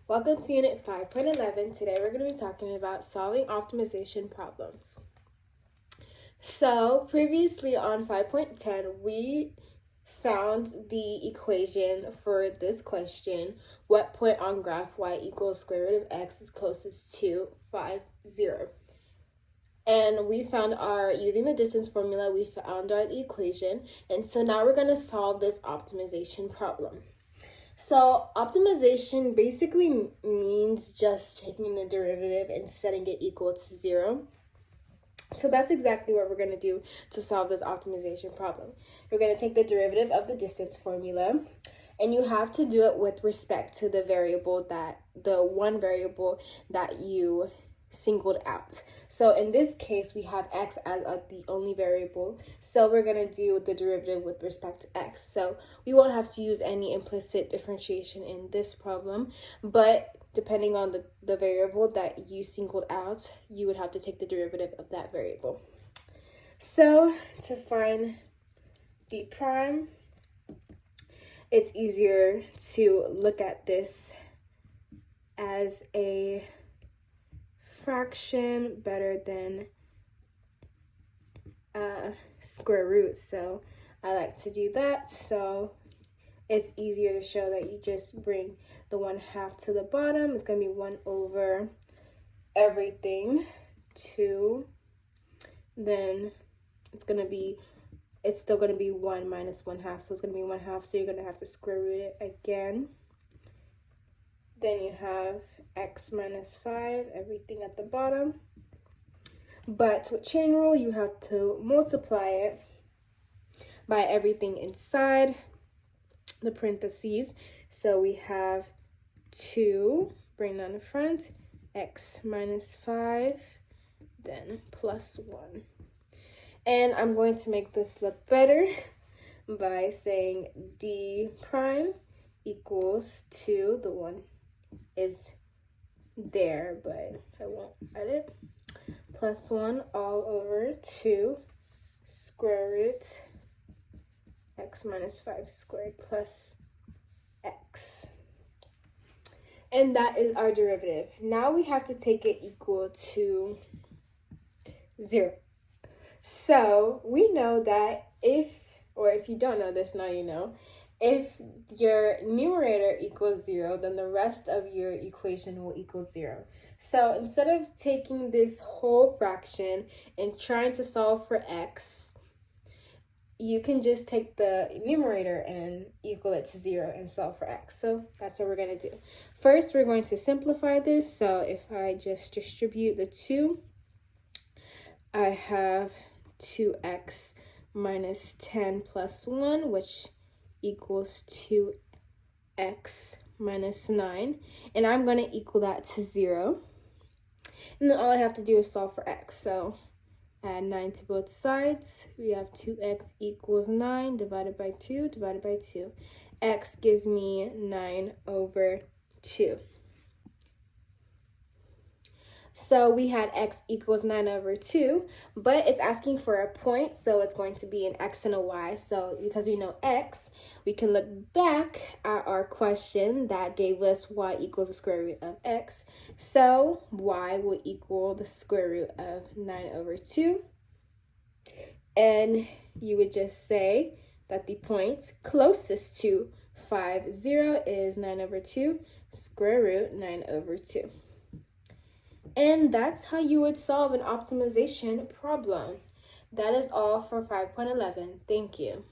Welcome to Unit 5.11. Today we're going to be talking about solving optimization problems. So previously on 5.10, we found the equation for this question. What point on graph y equals square root of x is closest to 5, 0? And we found using the distance formula, we found our equation. And so now we're going to solve this optimization problem. So optimization basically means just taking the derivative and setting it equal to 0. So that's exactly what we're going to do to solve this optimization problem. We're going to take the derivative of the distance formula, and you have to do it with respect to the one variable that you singled out. So in this case, we have x as the only variable. So we're going to do the derivative with respect to x. So we won't have to use any implicit differentiation in this problem, but depending on the variable that you singled out, you would have to take the derivative of that variable. So to find d prime, it's easier to look at this as a fraction better than square root. So I like to do that. So it's easier to show that you just bring the 1/2 to the bottom. It's going to be 1 over everything 2. Then it's still going to be 1 minus 1/2. So it's going to be 1/2. So you're going to have to square root it again. Then you have x minus 5, everything at the bottom. But with chain rule, you have to multiply it by everything inside the parentheses. So we have 2, bring down the front, x minus 5, then plus 1. And I'm going to make this look better by saying d prime equals 2, the 1 is there, but I won't add it, plus 1 all over 2 square root x minus 5 squared plus x. And that is our derivative. Now we have to take it equal to 0. So we know that if you don't know this, now you know, if your numerator equals 0, then the rest of your equation will equal 0. So instead of taking this whole fraction and trying to solve for x, you can just take the numerator and equal it to 0 and solve for x. So that's what we're going to do. First, we're going to simplify this. So if I just distribute the 2, I have 2x minus 10 plus 1, which equals 2x minus 9. And I'm going to equal that to 0. And then all I have to do is solve for x. So add 9 to both sides. We have 2x equals 9 divided by 2 divided by 2. X gives me 9 over 2. So we had x equals 9 over 2, but it's asking for a point, so it's going to be an x and a y. So because we know x, we can look back at our question that gave us y equals the square root of x. So y will equal the square root of 9 over 2. And you would just say that the point closest to 5, 0 is 9 over 2, square root 9 over 2. And that's how you would solve an optimization problem. That is all for 5.11. Thank you.